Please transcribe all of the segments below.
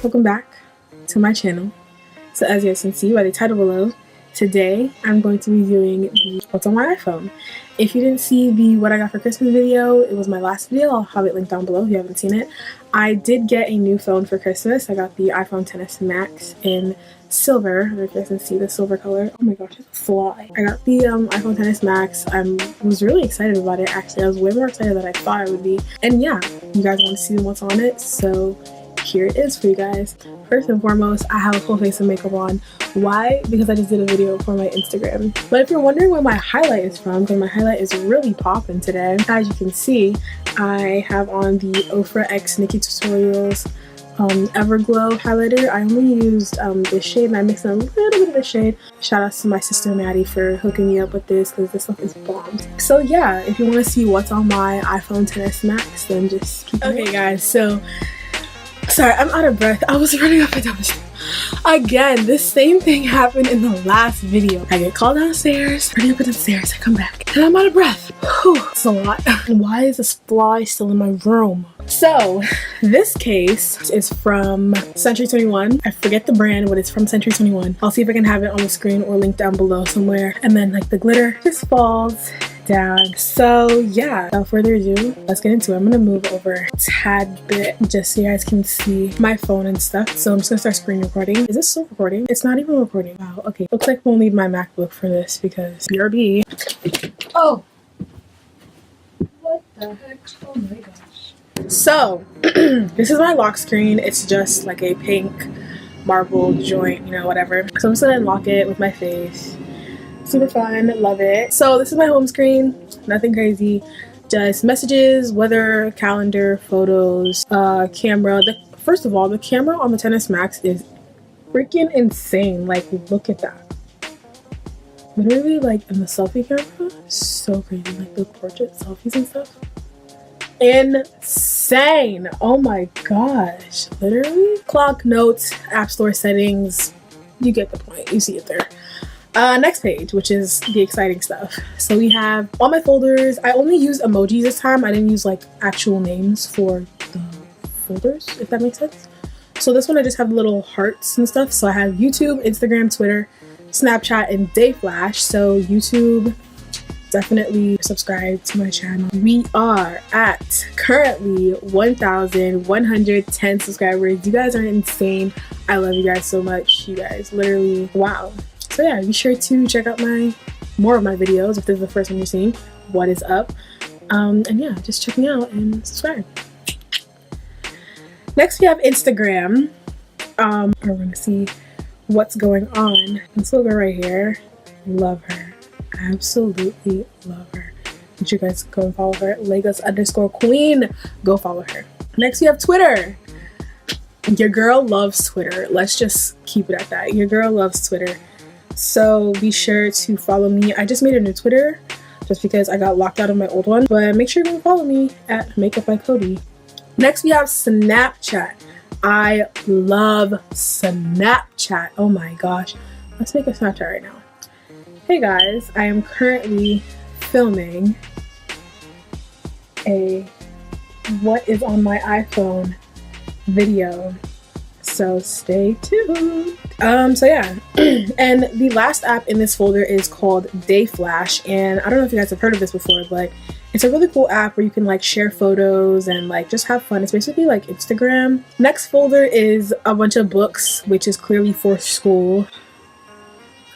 welcome back to my channel. So as you guys can see by the title below, today I'm going to be doing the what's on my iPhone. If you didn't see the what I got for Christmas video, it was my last video. I'll have it linked down below if you haven't seen it. I did get a new phone for Christmas. I got the iPhone XS Max in silver. I don't know if you guys can see the silver color. Oh my gosh, it's a fly. I got the iPhone XS Max. I was really excited about it actually. I was way more excited than I thought I would be. And yeah, you guys want to see what's on it, so here it is for you guys. First and foremost, I have a full face of makeup on. Why? Because I just did a video for my Instagram. But if you're wondering where my highlight is from, because my highlight is really popping today, as you can see, I have on the F.A.Q Nikki Tutorials Everglow highlighter. I only used this shade and I mixed in a little bit of this shade. Shout out to my sister Maddie for hooking me up with this because this stuff is bombed. So yeah, if you want to see what's on my iPhone XS Max, then just keep okay guys, so sorry, I'm out of breath. I was running up and down the stairs. Again, this same thing happened in the last video. I get called downstairs, running up and downstairs, I come back, and I'm out of breath. Whew, it's a lot. And why is this fly still in my room? So, this case is from Century 21. I forget the brand, but it's from Century 21. I'll see if I can have it on the screen or link down below somewhere. And then, like, the glitter just falls down. So yeah, without further ado, let's get into it. I'm gonna move over a tad bit just so you guys can see my phone and stuff. So I'm just gonna start screen recording. Is this still recording? It's not even recording. Wow, okay. Looks like we'll need my MacBook for this because BRB. Oh! What the heck? Oh my gosh. So, this is my lock screen. It's just like a pink marble joint, you know, whatever. So I'm just gonna unlock it with my face. Super fun, love it. So this is my home screen, nothing crazy, just messages, weather, calendar, photos, camera. First of all, the camera on the XS Max is freaking insane. Like, look at that. Literally, like, in the selfie camera, so crazy. Like the portrait selfies and stuff, insane. Oh my gosh, literally. Clock, notes, app store settings, you get the point, you see it there. Next page, which is the exciting stuff. So we have all my folders. I only used emojis this time. I didn't use like actual names for the folders, if that makes sense. So this one I just have little hearts and stuff. So I have YouTube, Instagram, Twitter, Snapchat, and Dayflash. So YouTube, definitely subscribe to my channel. We are at currently 1,110 subscribers. You guys are insane. I love you guys so much. You guys literally, wow. So yeah, be sure to check out more of my videos if this is the first one you're seeing. What is up? And yeah, just check me out and subscribe. Next we have Instagram. We're gonna see what's going on. This little girl right here, love her. Absolutely love her. Make sure you guys go and follow her. Lagos_Queen. Go follow her. Next we have Twitter. Your girl loves Twitter. Let's just keep it at that. Your girl loves Twitter. So be sure to follow me. I just made a new Twitter just because I got locked out of my old one. But make sure you follow me at Makeup by Kodi. Next we have Snapchat. I love Snapchat. Oh my gosh. Let's make a Snapchat right now. Hey guys, I am currently filming a what is on my iPhone video. So stay tuned. So yeah, and the last app in this folder is called Dayflash, and I don't know if you guys have heard of this before, but it's a really cool app where you can like share photos and like just have fun. It's basically like Instagram. Next folder is a bunch of books, which is clearly for school.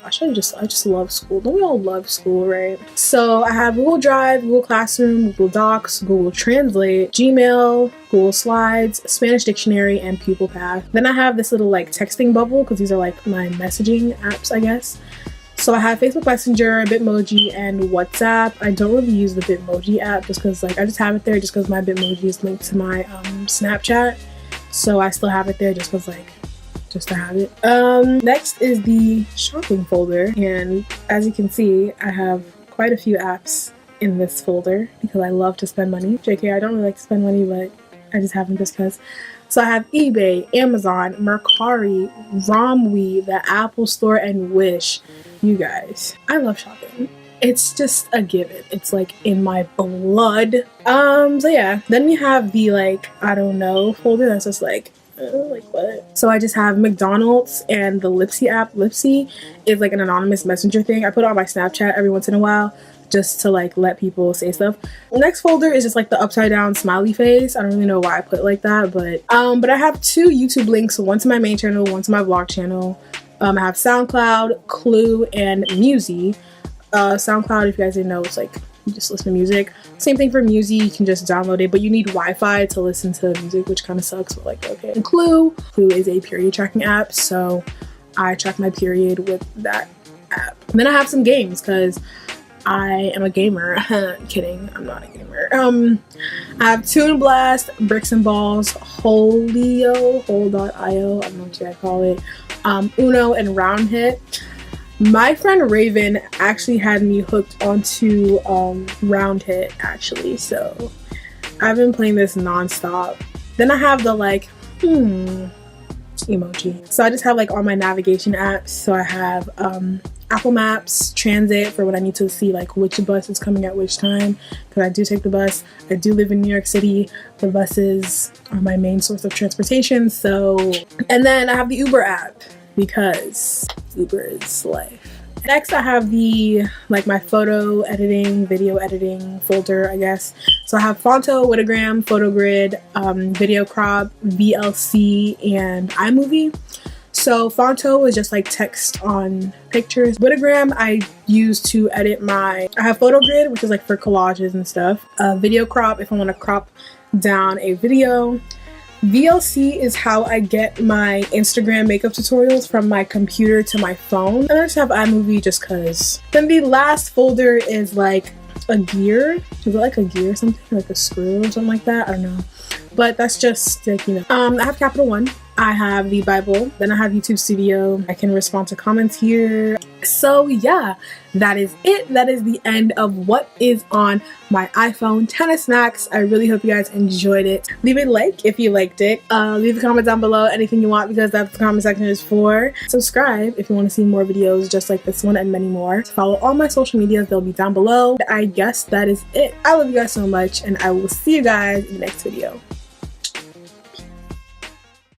Gosh, I just love school. Don't we all love school, right? So I have Google Drive, Google Classroom, Google Docs, Google Translate, Gmail, Google Slides, Spanish Dictionary, and Pupil Path. Then I have this little like texting bubble because these are like my messaging apps, I guess. So I have Facebook Messenger, Bitmoji, and WhatsApp. I don't really use the Bitmoji app just because like I just have it there just because my Bitmoji is linked to my Snapchat. So I still have it there just because like just to have it. Next is the shopping folder, and as you can see, I have quite a few apps in this folder because I love to spend money. JK, I don't really like to spend money, but I just have them just because. So I have eBay, Amazon, Mercari, Romwe, the Apple Store, and Wish. You guys, I love shopping. It's just a given. It's like in my blood. So yeah, then we have the like, I don't know folder that's just like Like what? So I just have McDonald's and the Lipsy app. Lipsy is like an anonymous messenger thing. I put it on my Snapchat every once in a while just to like let people say stuff. The next folder is just like the upside down smiley face. I don't really know why I put it like that, but I have 2 YouTube links, one to my main channel, one to my vlog channel. I have SoundCloud, Clue, and Musi. SoundCloud, if you guys didn't know, it's like you just listen to music. Same thing for Musi, you can just download it, but you need Wi-Fi to listen to music, which kind of sucks, but like, okay. And Clue is a period tracking app, so I track my period with that app. And then I have some games, because I am a gamer. Kidding, I'm not a gamer. I have Toon Blast, Bricks and Balls, Hole.io, I don't know what you guys call it, Uno, and Round Hit. My friend Raven actually had me hooked onto Round Hit, actually, so I've been playing this non-stop. Then I have the like emoji. So I just have like all my navigation apps. So I have Apple Maps, Transit for when I need to see like which bus is coming at which time, because I do take the bus. I do live in New York City. The buses are my main source of transportation. So, and then I have the Uber app because Uber is life. Next, I have the like my photo editing, video editing folder, I guess. So I have Fonto, Witagram, Photogrid, Video Crop, VLC, and iMovie. So Fonto is just like text on pictures. Witagram I use to edit I have Photogrid, which is like for collages and stuff. Video Crop if I want to crop down a video. VLC is how I get my Instagram makeup tutorials from my computer to my phone. And I just have iMovie just cause. Then the last folder is like a gear. Is it like a gear or something? Like a screw or something like that? I don't know. But that's just like, you know. I have Capital One. I have the Bible. Then I have YouTube Studio. I can respond to comments here. So yeah, that is it. That is the end of what is on my iPhone 10 Max. I really hope you guys enjoyed it. Leave a like if you liked it. Leave a comment down below, anything you want, because that's what the comment section is for. Subscribe if you want to see more videos just like this one and many more. Follow all my social medias, they'll be down below. I guess that is it. I love you guys so much, and I will see you guys in the next video.